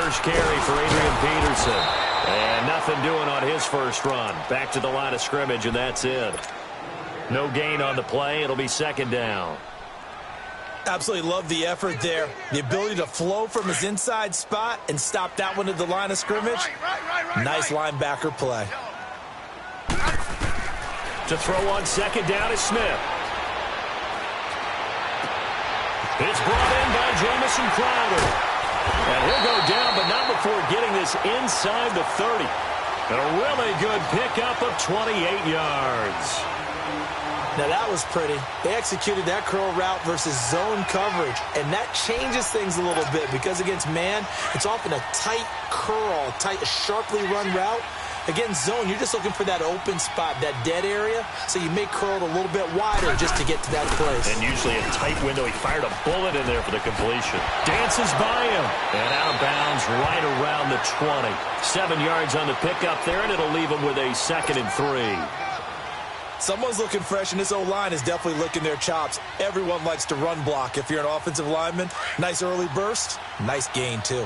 first carry for Adrian Peterson. And nothing doing on his first run. Back to the line of scrimmage, and that's it. No gain on the play. It'll be second down. Absolutely love the effort there. The ability to flow from his inside spot and stop that one at the line of scrimmage. Nice linebacker play. To throw on second down is Smith. It's brought in by Jamison Crowder. And he'll go down, but not before getting this inside the 30. And a really good pickup of 28 yards. Now that was pretty. They executed that curl route versus zone coverage, and that changes things a little bit because against man, it's often a tight curl, sharply run route. Against zone, you're just looking for that open spot, that dead area, so you may curl it a little bit wider just to get to that place. And usually a tight window. He fired a bullet in there for the completion. Dances by him. And out of bounds right around the 20. 7 yards on the pickup there, and it'll leave him with a 2nd and 3. Someone's looking fresh, and this O-line is definitely licking their chops. Everyone likes to run block if you're an offensive lineman. Nice early burst. Nice gain, too.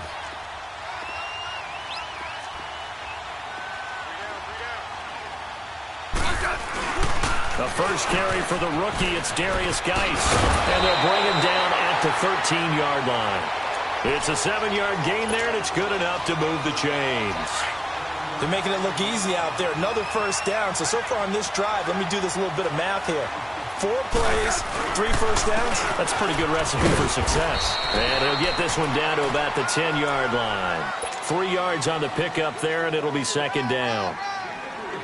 The first carry for the rookie, it's Darius Geis. And they'll bring him down at the 13-yard line. It's a 7-yard gain there, and it's good enough to move the chains. They're making it look easy out there. Another first down. So far on this drive, let me do this little bit of math here. 4 plays, 3 first downs. That's a pretty good recipe for success. And he'll get this one down to about the 10-yard line. 3 yards on the pickup there, and it'll be second down.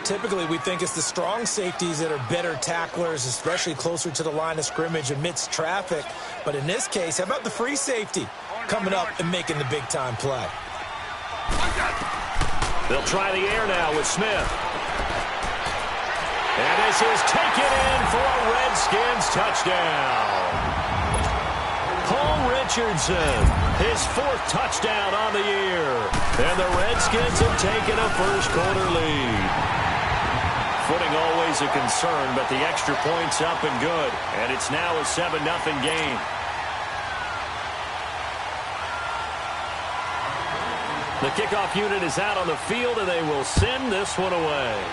Typically, we think it's the strong safeties that are better tacklers, especially closer to the line of scrimmage amidst traffic. But in this case, how about the free safety coming up and making the big-time play? They'll try the air now with Smith. And this is taken in for a Redskins touchdown. Paul Richardson, his 4th touchdown on the year. And the Redskins have taken a first-quarter lead. Footing always a concern, but the extra point's up and good. And it's now a 7-0 game. The kickoff unit is out on the field, and they will send this one away.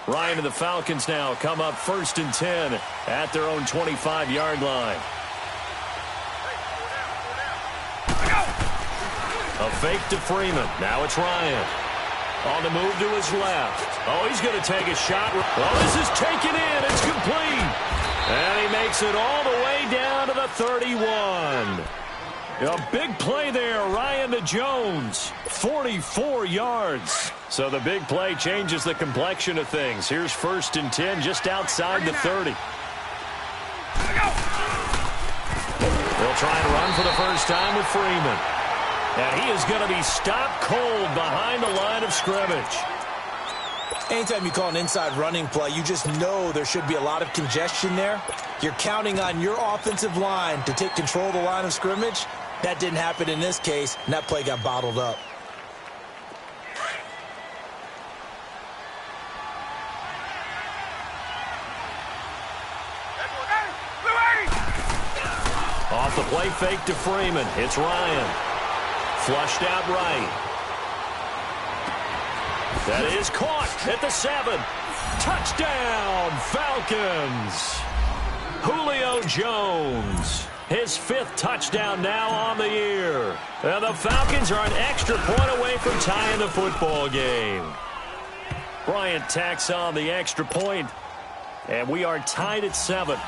Ryan and the Falcons now come up 1st and 10 at their own 25-yard line. A fake to Freeman. Now it's Ryan. On the move to his left. Oh, he's going to take a shot. Oh, this is taken in. It's complete. And he makes it all the way down to the 31. A big play there, Ryan to Jones. 44 yards. So the big play changes the complexion of things. Here's 1st and 10 just outside the 30. They'll try and run for the first time with Freeman. And he is going to be stopped cold behind the line of scrimmage. Anytime you call an inside running play, you just know there should be a lot of congestion there. You're counting on your offensive line to take control of the line of scrimmage. That didn't happen in this case, and that play got bottled up. Off the play fake to Freeman. It's Ryan. Flushed out right. That is caught at the 7. Touchdown, Falcons. Julio Jones. His 5th touchdown now on the year. And the Falcons are an extra point away from tying the football game. Bryant tacks on the extra point. And we are tied at 7.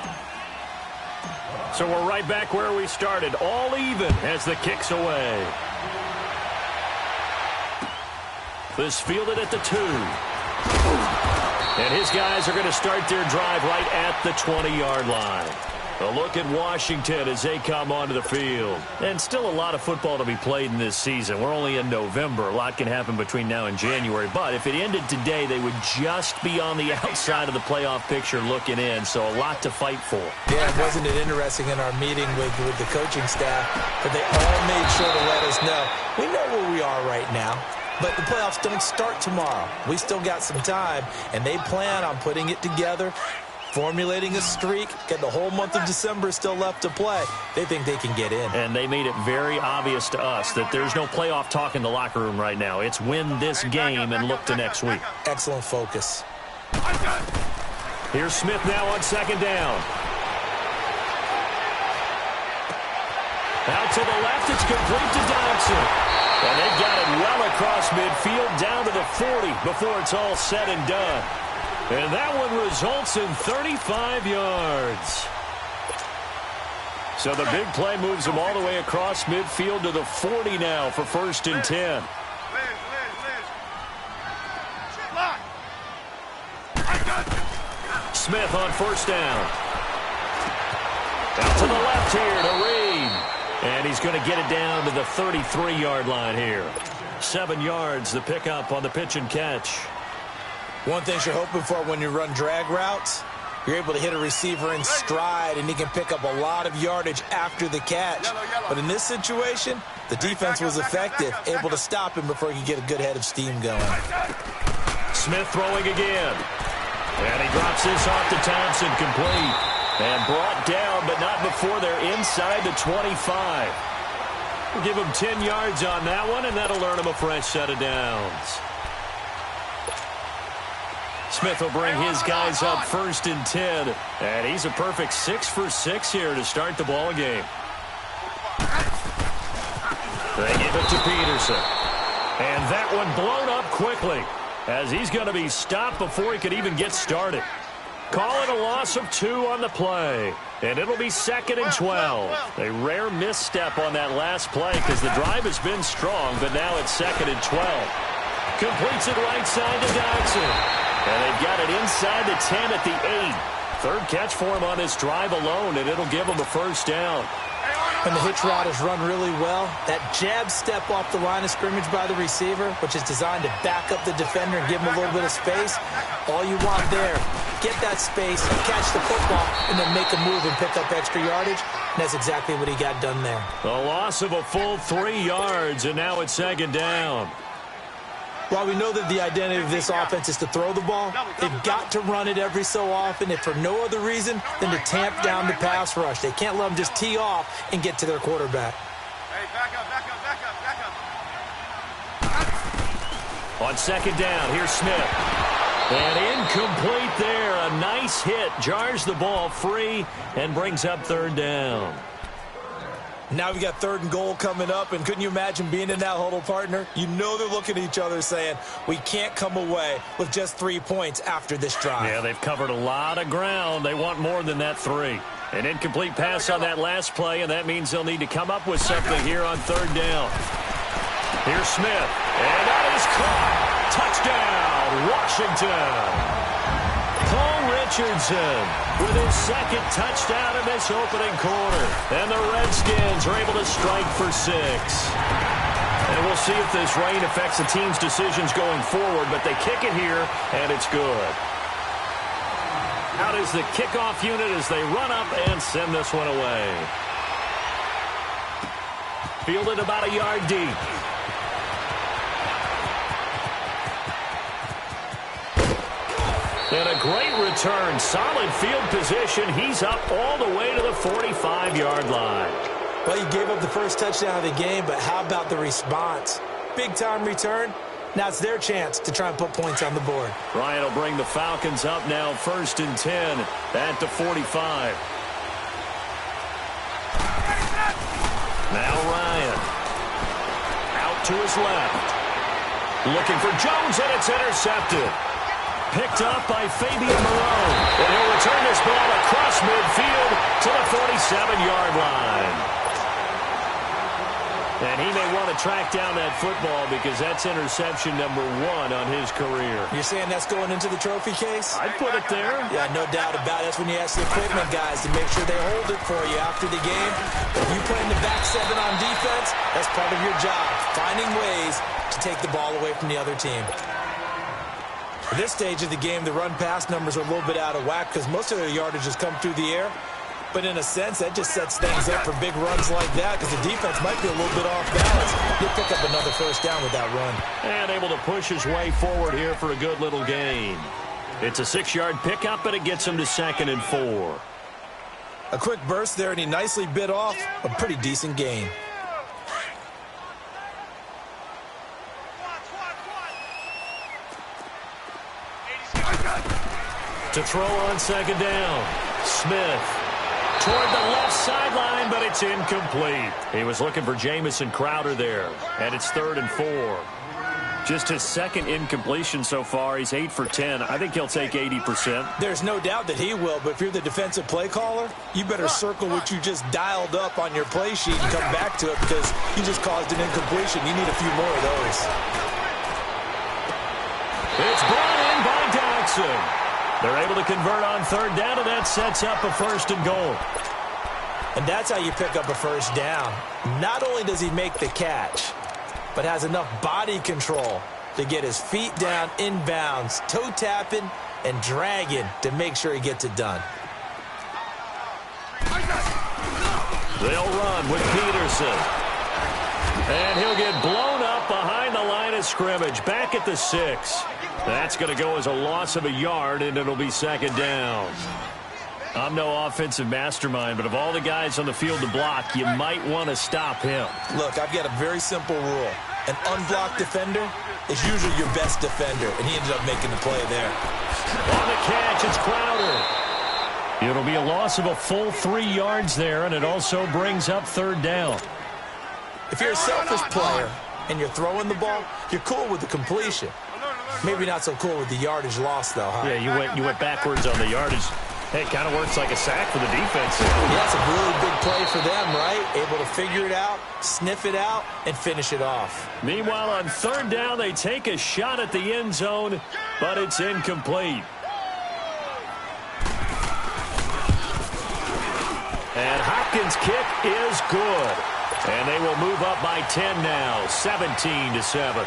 So we're right back where we started. All even as the kick's away. This fielded at the 2. And his guys are going to start their drive right at the 20-yard line. A look at Washington as they come onto the field. And still a lot of football to be played in this season. We're only in November. A lot can happen between now and January. But if it ended today, they would just be on the outside of the playoff picture looking in. So a lot to fight for. Yeah, wasn't it interesting in our meeting with the coaching staff that they all made sure to let us know. We know where we are right now. But the playoffs don't start tomorrow. We still got some time. And they plan on putting it together, formulating a streak, get the whole month of December still left to play. They think they can get in. And they made it very obvious to us that there's no playoff talk in the locker room right now. It's win this game and look to next week. Excellent focus. Here's Smith now on second down. Out to the left, it's complete to Dodson. And they've got it well across midfield down to the 40 before it's all said and done. And that one results in 35 yards. So the big play moves them all the way across midfield to the 40 now for 1st and 10. Smith on 1st down. Out to the left here to Reed. And he's going to get it down to the 33-yard line here. 7 yards, the pickup on the pitch and catch. One thing you're hoping for when you run drag routes, you're able to hit a receiver in stride, and he can pick up a lot of yardage after the catch. But in this situation, the defense was effective, able to stop him before he could get a good head of steam going. Smith throwing again. And he drops this off to Thompson, complete. And brought down, but not before they're inside the 25. We'll give him 10 yards on that one, and that'll earn him a fresh set of downs. Smith will bring his guys up 1st and 10. And he's a perfect 6 for 6 here to start the ball game. They give it to Peterson. And that one blown up quickly as he's going to be stopped before he could even get started. Call it a loss of 2 on the play. And it'll be 2nd and 12. A rare misstep on that last play because the drive has been strong, but now it's 2nd and 12. Completes it right side to Dodson. And they've got it inside the 10 at the 8. 3rd catch for him on this drive alone, and it'll give him a 1st down. When the hitch route is run really well, that jab step off the line of scrimmage by the receiver, which is designed to back up the defender and give him a little bit of space, all you want there, get that space, catch the football, and then make a move and pick up extra yardage. And that's exactly what he got done there. A loss of a full 3 yards, and now it's 2nd down. While we know that the identity of this offense is to throw the ball, they've got to run it every so often, if for no other reason than to tamp down the pass rush. They can't let them just tee off and get to their quarterback. Hey, back up. On 2nd down, here's Smith. And incomplete there. A nice hit. Jars the ball free and brings up 3rd down. Now we got 3rd and goal coming up, and couldn't you imagine being in that huddle, partner? You know they're looking at each other saying, we can't come away with just 3 points after this drive. Yeah, they've covered a lot of ground. They want more than that 3. An incomplete pass on that last play, and that means they'll need to come up with something here on 3rd down. Here's Smith, and that is caught. Touchdown, Washington. Paul Richardson with his 2nd touchdown in this opening quarter. And the Redskins are able to strike for 6. And we'll see if this rain affects the team's decisions going forward, but they kick it here, and it's good. Out is the kickoff unit as they run up and send this one away. Fielded about a yard deep. And a great return. Solid field position. He's up all the way to the 45-yard line. Well, he gave up the first touchdown of the game, but how about the response? Big-time return. Now it's their chance to try and put points on the board. Ryan will bring the Falcons up now 1st and 10 at the 45. Now Ryan. Out to his left. Looking for Jones, and it's intercepted. Picked up by Fabian Moreau. And he'll return this ball across midfield to the 47-yard line. And he may want to track down that football because that's interception number 1 on his career. You're saying that's going into the trophy case? I'd put it there. Yeah, no doubt about it. That's when you ask the equipment guys to make sure they hold it for you after the game. If you play in the back 7 on defense, that's part of your job, finding ways to take the ball away from the other team. At this stage of the game, the run-pass numbers are a little bit out of whack because most of their yardage has come through the air. But in a sense, that just sets things up for big runs like that because the defense might be a little bit off balance. He'll pick up another first down with that run. And able to push his way forward here for a good little gain. It's a 6-yard pickup, and it gets him to 2nd and 4. A quick burst there, and he nicely bit off a pretty decent gain. To throw on 2nd down, Smith. Toward the left sideline, but it's incomplete. He was looking for Jamison Crowder there, and it's 3rd and 4. Just his 2nd incompletion so far. He's 8 for 10. I think he'll take 80%. There's no doubt that he will, but if you're the defensive play caller, you better circle what you just dialed up on your play sheet and come back to it because you just caused an incompletion. You need a few more of those. It's brought in by Dodson. They're able to convert on 3rd down, and that sets up a 1st and goal. And that's how you pick up a first down. Not only does he make the catch, but has enough body control to get his feet down inbounds, toe tapping and dragging to make sure he gets it done. They'll run with Peterson. And he'll get blown up behind the line of scrimmage, back at the 6. That's going to go as a loss of a yard, and it'll be 2nd down. I'm no offensive mastermind, but of all the guys on the field to block, you might want to stop him. Look, I've got a very simple rule. An unblocked defender is usually your best defender, and he ended up making the play there. On the catch, it's Crowder. It'll be a loss of a full 3 yards there, and it also brings up 3rd down. If you're a selfish player and you're throwing the ball, you're cool with the completion. Maybe not so cool with the yardage loss, though, huh? Yeah, you went backwards on the yardage. Hey, it kind of works like a sack for the defense. Yeah, it's a really big play for them, right? Able to figure it out, sniff it out, and finish it off. Meanwhile, on 3rd down, they take a shot at the end zone, but it's incomplete. And Hopkins' kick is good. And they will move up by 10 now, 17-7.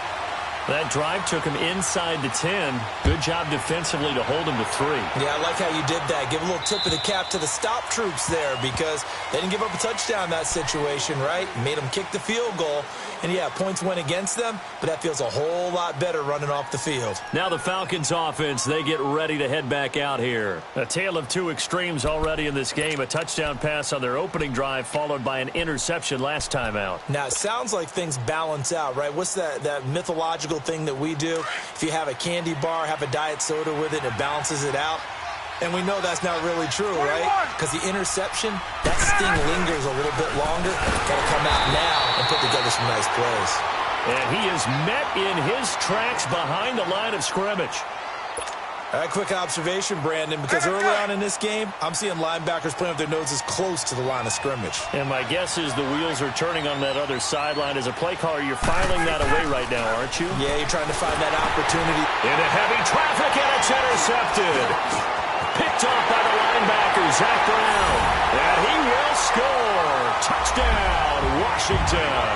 That drive took him inside the 10. Good job defensively to hold him to 3. Yeah, I like how you did that. Give a little tip of the cap to the stop troops there because they didn't give up a touchdown in that situation, right? Made them kick the field goal. And, yeah, points went against them, but that feels a whole lot better running off the field. Now the Falcons offense, they get ready to head back out here. A tale of 2 extremes already in this game. A touchdown pass on their opening drive followed by an interception last time out. Now, it sounds like things balance out, right? What's that mythological thing that we do? If you have a candy bar, have a diet soda with it, it balances it out. And we know that's not really true, right? Because the interception, that sting lingers a little bit longer. Got to come out now and put together some nice plays. And he is met in his tracks behind the line of scrimmage. All right, quick observation, Brandon, because early on in this game, I'm seeing linebackers playing with their noses close to the line of scrimmage. And my guess is the wheels are turning on that other sideline. As a play caller, you're filing that away right now, aren't you? Yeah, you're trying to find that opportunity. Into heavy traffic, and it's intercepted. Picked off by the linebacker, Zach Brown. And he will score. Touchdown, Washington.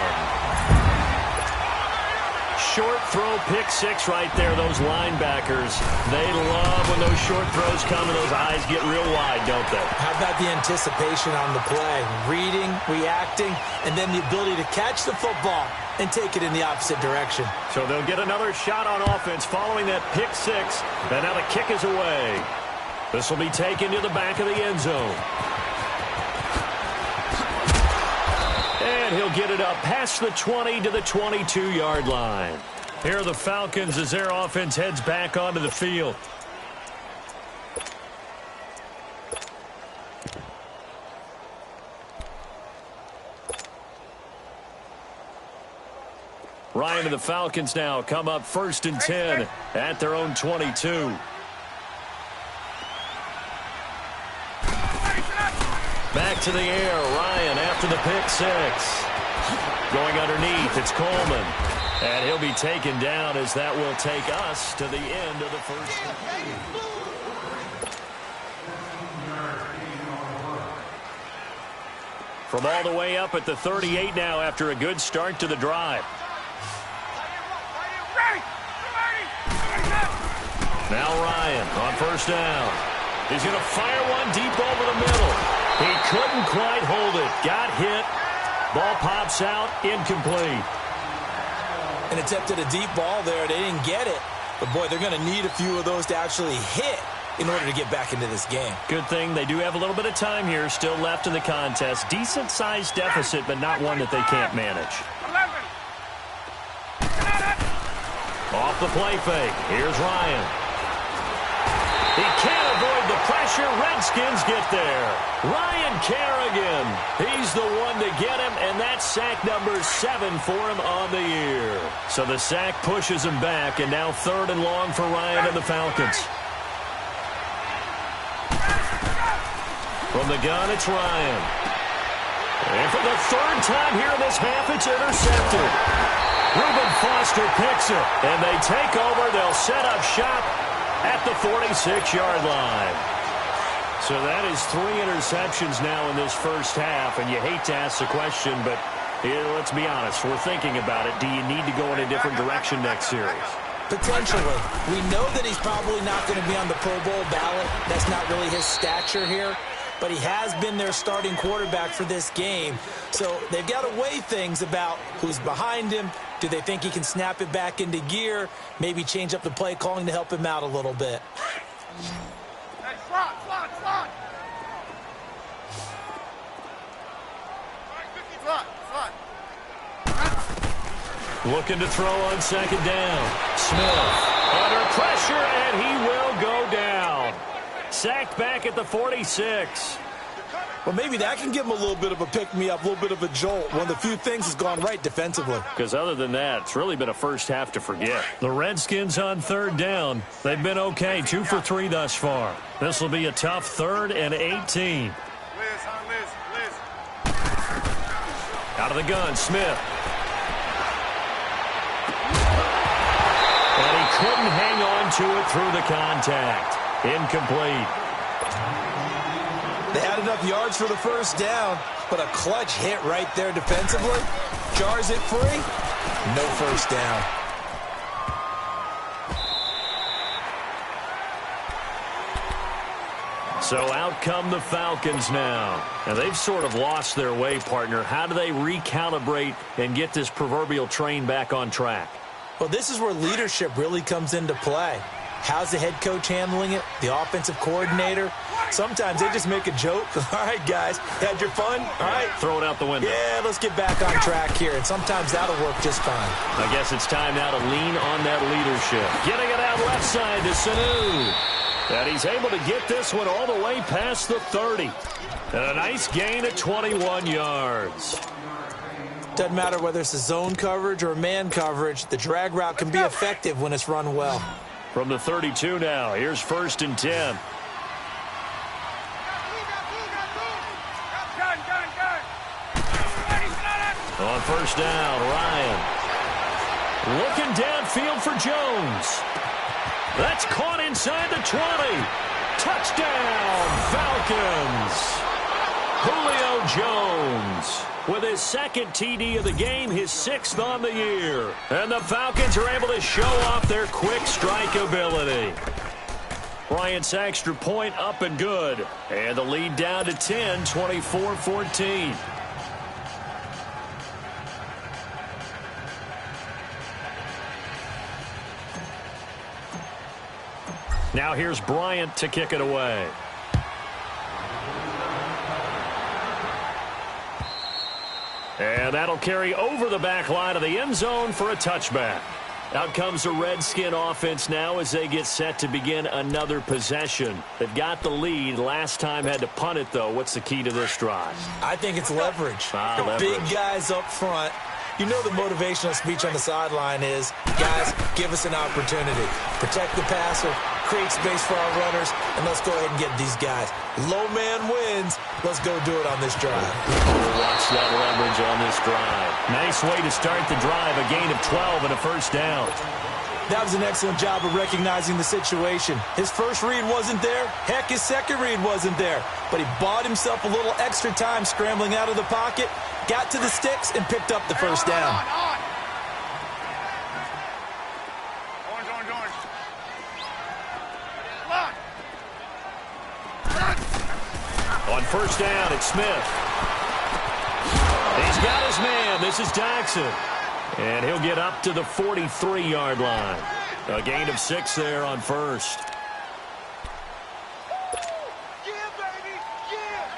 Short throw, pick 6 right there, those linebackers. They love when those short throws come and those eyes get real wide, don't they? How about the anticipation on the play? Reading, reacting, and then the ability to catch the football and take it in the opposite direction. So they'll get another shot on offense following that pick 6, and now the kick is away. This will be taken to the back of the end zone. And he'll get it up past the 20 to the 22-yard line. Here are the Falcons as their offense heads back onto the field. Ryan and the Falcons now come up 1st and 10 at their own 22. Back to the air, Ryan after the pick 6. Going underneath, it's Coleman. And he'll be taken down as that will take us to the end of the first. From all the way up at the 38 now after a good start to the drive. Now Ryan on first down. He's going to fire one deep over the middle. He couldn't quite hold it. Got hit. Ball pops out. Incomplete. An attempt at a deep ball there. They didn't get it. But, boy, they're going to need a few of those to actually hit in order to get back into this game. Good thing they do have a little bit of time here still left in the contest. Decent-sized deficit, but not one that they can't manage. 11. Off the play fake. Here's Ryan. He can't avoid the pressure. Redskins get there. Ryan Kerrigan. He's the one to get him, and that's sack number 7 for him on the year. So the sack pushes him back, and now 3rd and long for Ryan and the Falcons. From the gun, it's Ryan. And for the 3rd time here in this half, it's intercepted. Reuben Foster picks it, and they take over. They'll set up shop at the 46-yard line. So that is 3 interceptions now in this first half, and you hate to ask the question, but let's be honest, we're thinking about it. Do you need to go in a different direction next series? Potentially. We know that he's probably not going to be on the Pro Bowl ballot. That's not really his stature here. But he has been their starting quarterback for this game. So they've got to weigh things about who's behind him. Do they think he can snap it back into gear? Maybe change up the play calling to help him out a little bit. Hey, slot. Looking to throw on 2nd down. Smith under pressure, and he will go down. Sacked back at the 46. Well, maybe that can give him a little bit of a pick-me-up, a little bit of a jolt. One of the few things has gone right defensively. Because other than that, it's really been a first half to forget. The Redskins on 3rd down. They've been okay, 2 for 3 thus far. This will be a tough 3rd and 18. Liz. Out of the gun, Smith. And he couldn't hang on to it through the contact. Incomplete. They had enough yards for the first down, but a clutch hit right there defensively. Jars it free. No first down. So out come the Falcons now. Now they've sort of lost their way, partner. How do they recalibrate and get this proverbial train back on track? Well, this is where leadership really comes into play. How's the head coach handling it? The offensive coordinator? Sometimes they just make a joke. All right, guys, had your fun? All right. Throw it out the window. Yeah, let's get back on track here. And sometimes that'll work just fine. I guess it's time now to lean on that leadership. Getting it out left side to Sanu. And he's able to get this one all the way past the 30. And a nice gain at 21 yards. Doesn't matter whether it's a zone coverage or man coverage. The drag route can be effective when it's run well. From the 32 now, here's 1st and 10. On 1st down, Ryan. Looking downfield for Jones. That's caught inside the 20. Touchdown, Falcons. Julio Jones with his 2nd TD of the game, his 6th on the year. And the Falcons are able to show off their quick strike ability. Bryant's extra point up and good. And the lead down to 10, 24-14. Now here's Bryant to kick it away. And that'll carry over the back line of the end zone for a touchback. Out comes the Redskin offense now as they get set to begin another possession. They've got the lead. Last time had to punt it, though. What's the key to this drive? I think it's leverage. Leverage. Big guys up front. You know the motivational speech on the sideline is, guys, give us an opportunity. Protect the passer, create space for our runners, and let's go ahead and get these guys. Low man wins. Let's go do it on this drive. Watch that leverage on this drive. Nice way to start the drive. A gain of 12 and a first down. That was an excellent job of recognizing the situation. His first read wasn't there. Heck, his second read wasn't there. But he bought himself a little extra time scrambling out of the pocket, got to the sticks, and picked up the first down. On first down, it's Smith. He's got his man. This is Jackson. And he'll get up to the 43-yard line. A gain of 6 there on first. Yeah, baby, yeah.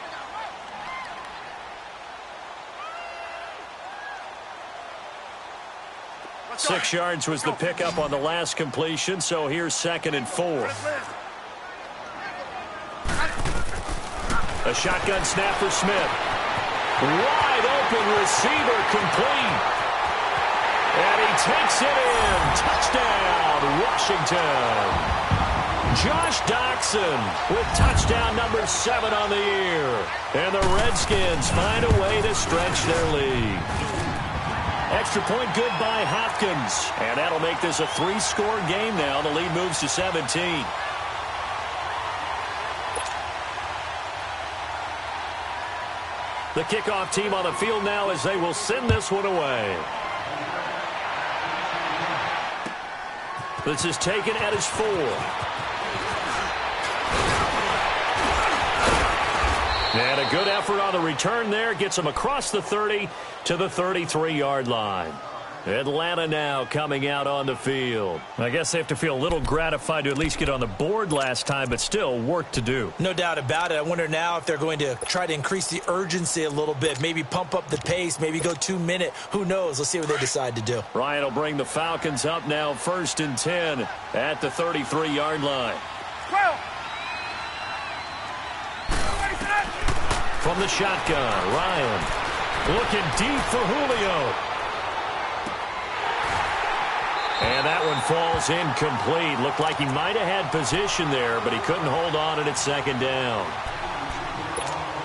6 yards was the pickup on the last completion, so here's 2nd and 4. A shotgun snap for Smith. Wide open receiver complete. And he takes it in. Touchdown, Washington. Josh Doctson with touchdown number 7 on the year. And the Redskins find a way to stretch their lead. Extra point good by Hopkins. And that'll make this a 3-score game now. The lead moves to 17. The kickoff team on the field now as they will send this one away. This is taken at his 4. And a good effort on the return there. Gets him across the 30 to the 33-yard line. Atlanta now coming out on the field. I guess they have to feel a little gratified to at least get on the board last time, but still work to do. No doubt about it. I wonder now if they're going to try to increase the urgency a little bit, maybe pump up the pace, maybe go 2-minute. Who knows? Let's see what they decide to do. Ryan will bring the Falcons up now 1st and 10 at the 33-yard line. From the shotgun, Ryan looking deep for Julio. And that one falls incomplete. Looked like he might have had position there, but he couldn't hold on, and it's 2nd down.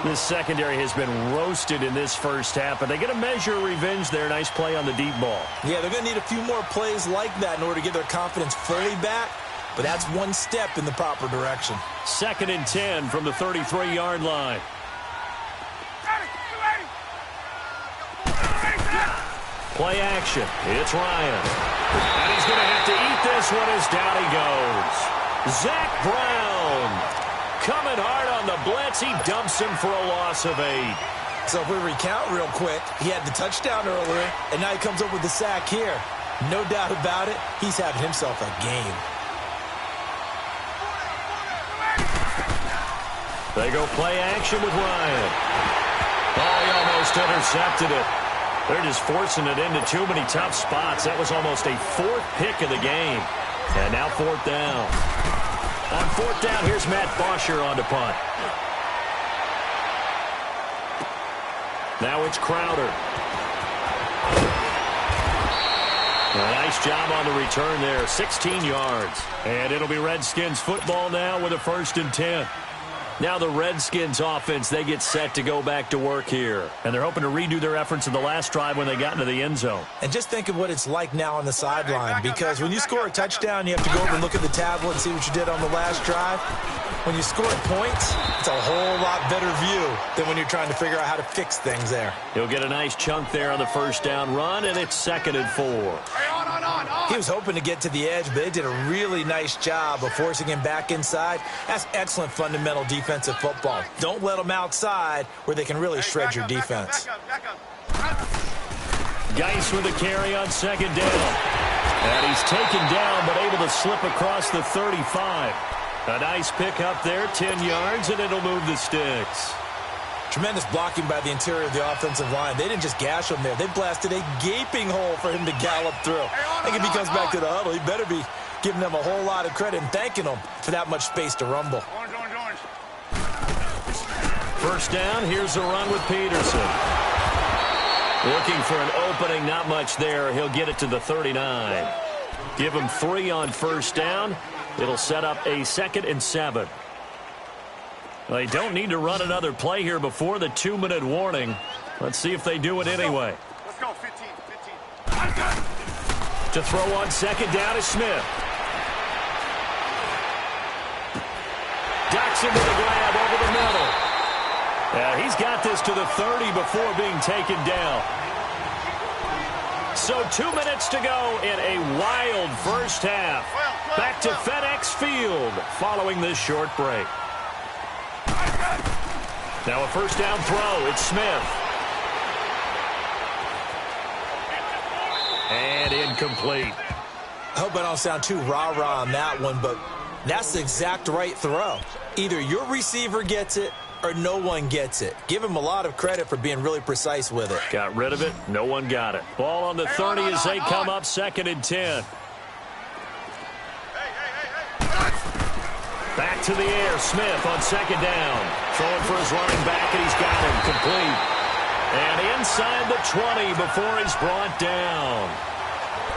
This secondary has been roasted in this first half, but they get a measure of revenge there. Nice play on the deep ball. Yeah, they're going to need a few more plays like that in order to get their confidence fully back, but that's one step in the proper direction. 2nd and 10 from the 33-yard line. Play action. It's Ryan. And he's going to have to eat this one as down he goes. Zach Brown coming hard on the blitz. He dumps him for a loss of 8. So if we recount real quick, he had the touchdown earlier, and now he comes up with the sack here. No doubt about it, he's having himself a game. They go play action with Ryan. Oh, he almost intercepted it. They're just forcing it into too many tough spots. That was almost a 4th pick of the game. And now 4th down. On 4th down, here's Matt Bosher on to punt. Now it's Crowder. A nice job on the return there. 16 yards. And it'll be Redskins football now with a 1st and 10. Now the Redskins offense, they get set to go back to work here. And they're hoping to redo their efforts in the last drive when they got into the end zone. And just think of what it's like now on the sideline, because when you score a touchdown, you have to go over and look at the tablet and see what you did on the last drive. When you score points, it's a whole lot better view than when you're trying to figure out how to fix things there. He'll get a nice chunk there on the first down run, and it's 2nd and 4. He was hoping to get to the edge, but they did a really nice job of forcing him back inside. That's excellent fundamental defensive football. Don't let them outside where they can really shred your defense. Geis with a carry on 2nd down. And he's taken down, but able to slip across the 35. A nice pickup there, 10 yards, and it'll move the sticks. Tremendous blocking by the interior of the offensive line. They didn't just gash him there. They blasted a gaping hole for him to gallop through. I think if he comes back to the huddle, he better be giving them a whole lot of credit and thanking them for that much space to rumble. First down, here's a run with Peterson. Looking for an opening, not much there. He'll get it to the 39. Give him 3 on first down, It'll set up a 2nd and 7. They don't need to run another play here before the 2-minute warning. Let's see if they do it anyway. Let's go, 15. To throw on 2nd down is Smith. Ducks into the grab over the middle. He's got this to the 30 before being taken down. So 2 minutes to go in a wild first half. Back to FedEx Field following this short break. Now a first down throw. It's Smith. And incomplete. I hope I don't sound too rah-rah on that one, but that's the exact right throw. Either your receiver gets it or no one gets it. Give him a lot of credit for being really precise with it. Got rid of it. No one got it. Ball on the 30 as they come up 2nd and 10. Back to the air. Smith on 2nd down. Throwing for his running back, and he's got him complete. And inside the 20 before he's brought down.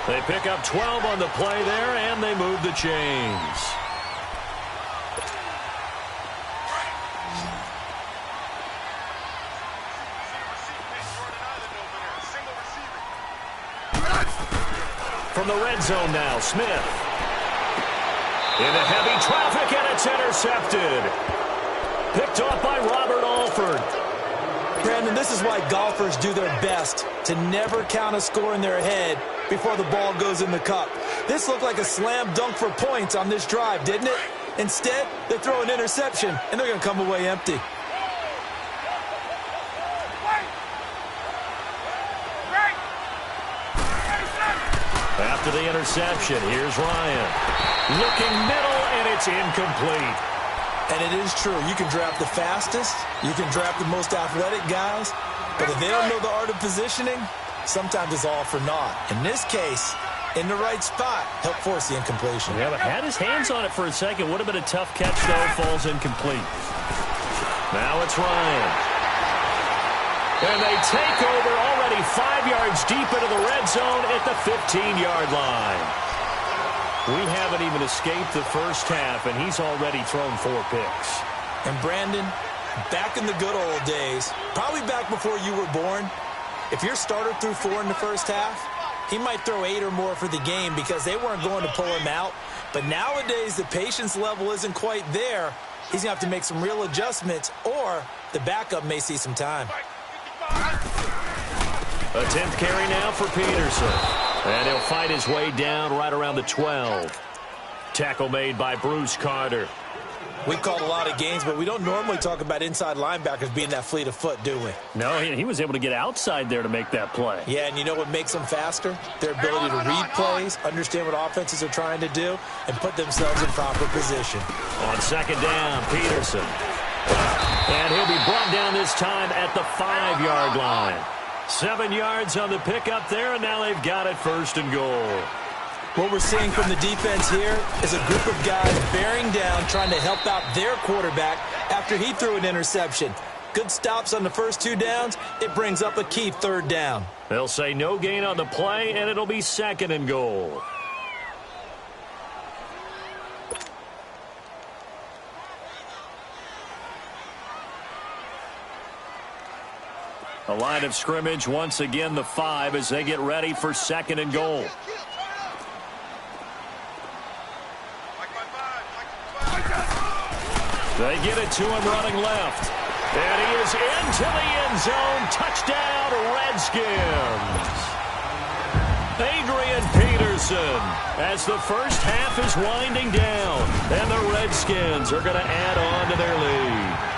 They pick up 12 on the play there, and they move the chains. From the red zone now, Smith. Into heavy traffic, and it's intercepted. Picked off by Robert Alford. Brandon, this is why golfers do their best to never count a score in their head before the ball goes in the cup. This looked like a slam dunk for points on this drive, didn't it? Instead, they throw an interception, and they're going to come away empty. After the interception, here's Ryan. Looking middle, and it's incomplete. And it is true. You can draft the fastest. You can draft the most athletic guys. But if they don't know the art of positioning, sometimes it's all for naught. In this case, in the right spot, helped force the incompletion. Yeah, but had his hands on it for a second. Would have been a tough catch, though. Falls incomplete. Now it's Ryan. And they take over already 5 yards deep into the red zone at the 15-yard line. We haven't even escaped the first half, and he's already thrown 4 picks. And Brandon, back in the good old days, probably back before you were born, if your starter threw 4 in the first half, he might throw 8 or more for the game because they weren't going to pull him out. But nowadays, the patience level isn't quite there. He's going to have to make some real adjustments, or the backup may see some time. A 10th carry now for Peterson. And he'll fight his way down right around the 12. Tackle made by Bruce Carter. We've called a lot of games, but we don't normally talk about inside linebackers being that fleet of foot, do we? No, he was able to get outside there to make that play. Yeah, and you know what makes them faster? Their ability to read plays, understand what offenses are trying to do, and put themselves in proper position. On 2nd down, Peterson. And he'll be brought down this time at the 5-yard line. 7 yards on the pickup there, and now they've got it 1st and goal. What we're seeing from the defense here is a group of guys bearing down, trying to help out their quarterback after he threw an interception. Good stops on the first 2 downs. It brings up a key 3rd down. They'll say no gain on the play, and it'll be 2nd and goal. A line of scrimmage, once again the 5 as they get ready for 2nd and goal. They get it to him running left. And he is into the end zone. Touchdown, Redskins. Adrian Peterson as the first half is winding down. And the Redskins are going to add on to their lead.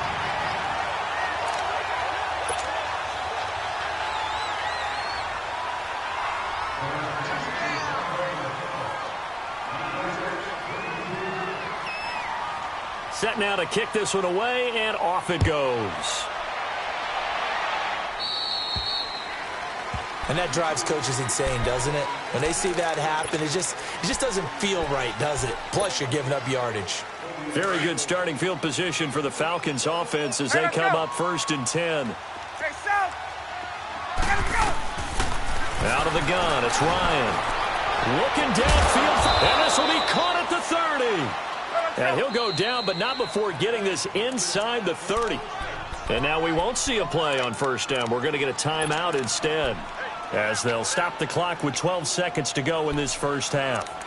Set now to kick this one away, and off it goes. And that drives coaches insane, doesn't it? When they see that happen, it just doesn't feel right, does it? Plus, you're giving up yardage. Very good starting field position for the Falcons offense as they come up 1st and 10. Out of the gun, it's Ryan. Looking downfield, and this will be caught at the 30. 30. And he'll go down, but not before getting this inside the 30. And now we won't see a play on first down. We're going to get a timeout instead, as they'll stop the clock with 12 seconds to go in this first half.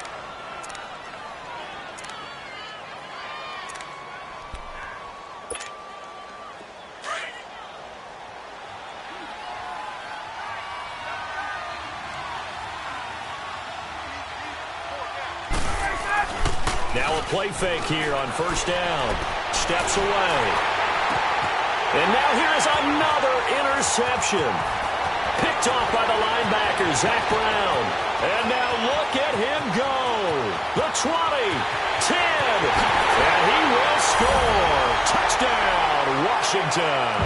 Now a play fake here on first down. Steps away. And now here's another interception. Picked off by the linebacker, Zach Brown. And now look at him go. The 20, 10, and he will score. Touchdown, Washington.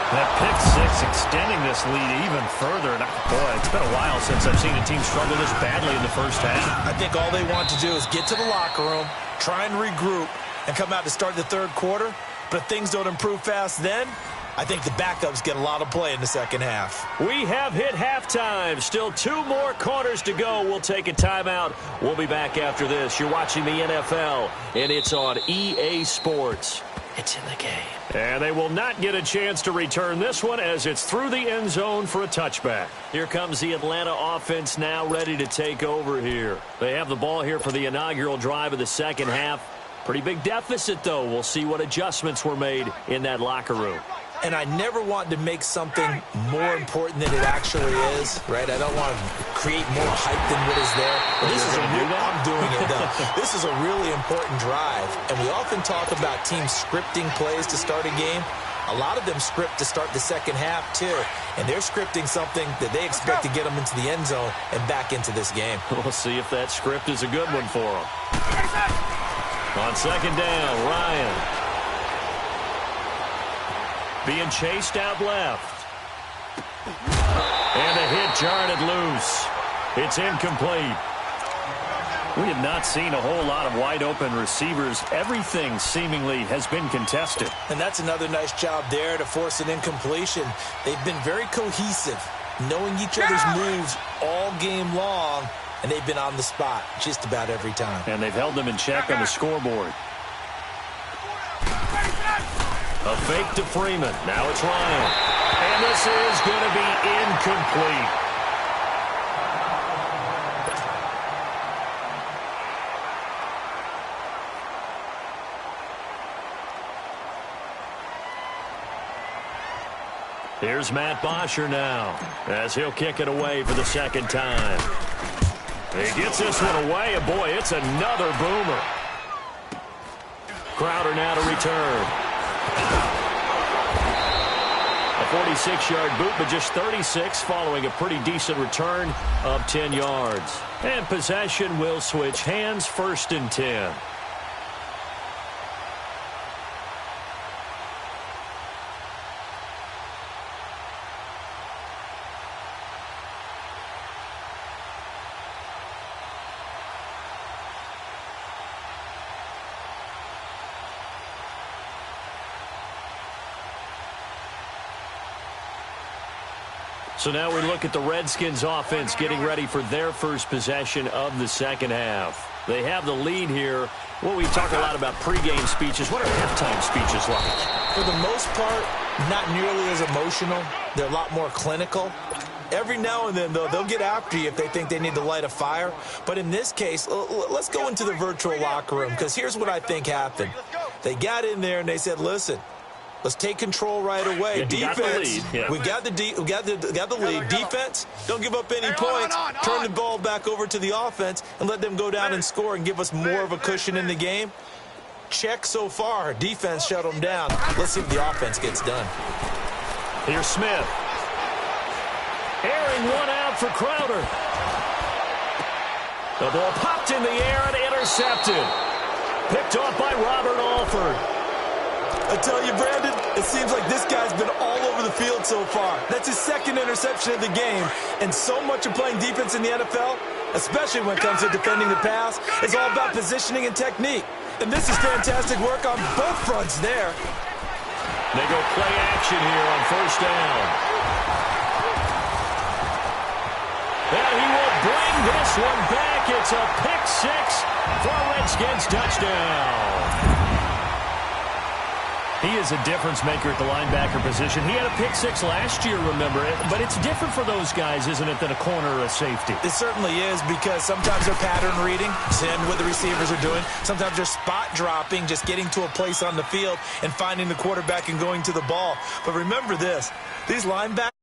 That pick six extending this lead even further. And boy, it's been a while since I've seen a team struggle this badly in the first half. I think all they want to do is get to the locker room, try and regroup, and come out to start the third quarter. But if things don't improve fast then, I think the backups get a lot of play in the second half. We have hit halftime. Still 2 more quarters to go. We'll take a timeout. We'll be back after this. You're watching the NFL, and it's on EA Sports. It's in the game. And they will not get a chance to return this one as it's through the end zone for a touchback. Here comes the Atlanta offense now ready to take over here. They have the ball here for the inaugural drive of the second half. Pretty big deficit, though. We'll see what adjustments were made in that locker room. And I never want to make something more important than it actually is, right? I don't want to create more hype than what is there. But this is I'm doing it, though. This is a really important drive. And we often talk about teams scripting plays to start a game. A lot of them script to start the second half, too. And they're scripting something that they expect to get them into the end zone and back into this game. We'll see if that script is a good one for them. On second down, Ryan. Being chased out left. And a hit jarred it loose. It's incomplete. We have not seen a whole lot of wide-open receivers. Everything seemingly has been contested. And that's another nice job there to force an incompletion. They've been very cohesive, knowing each other's moves all game long, and they've been on the spot just about every time. And they've held them in check on the scoreboard. A fake to Freeman. Now it's Ryan. And this is going to be incomplete. Here's Matt Bosher now, as he'll kick it away for the second time. He gets this one away, and boy, it's another boomer. Crowder now to return. A 46-yard boot, but just 36 following a pretty decent return of 10 yards. And possession will switch hands, 1st and 10. So now we look at the Redskins offense getting ready for their first possession of the second half. They have the lead here. Well, we talk a lot about pregame speeches. What are halftime speeches like? For the most part, not nearly as emotional. They're a lot more clinical. Every now and then, though, they'll get after you if they think they need to light a fire. But in this case, let's go into the virtual locker room, because here's what I think happened. They got in there and they said, listen, let's take control right away. Defense, we got the lead. Defense, don't give up any points. Turn the ball back over to the offense and let them go down and score and give us more of a cushion in the game. Check so far. Defense shut them down. Let's see if the offense gets done. Here's Smith. Airing one out for Crowder. The ball popped in the air and intercepted. Picked off by Robert Alford. I tell you, Brandon, it seems like this guy's been all over the field so far. That's his second interception of the game. And so much of playing defense in the NFL, especially when it comes to defending the pass, is all about positioning and technique. And this is fantastic work on both fronts there. They go play action here on first down. And he will bring this one back. It's a pick six for a Redskins touchdown. He is a difference maker at the linebacker position. He had a pick six last year, remember it. But it's different for those guys, isn't it, than a corner or a safety? It certainly is, because sometimes they're pattern reading, seeing what the receivers are doing. Sometimes they're spot dropping, just getting to a place on the field and finding the quarterback and going to the ball. But remember this, these linebackers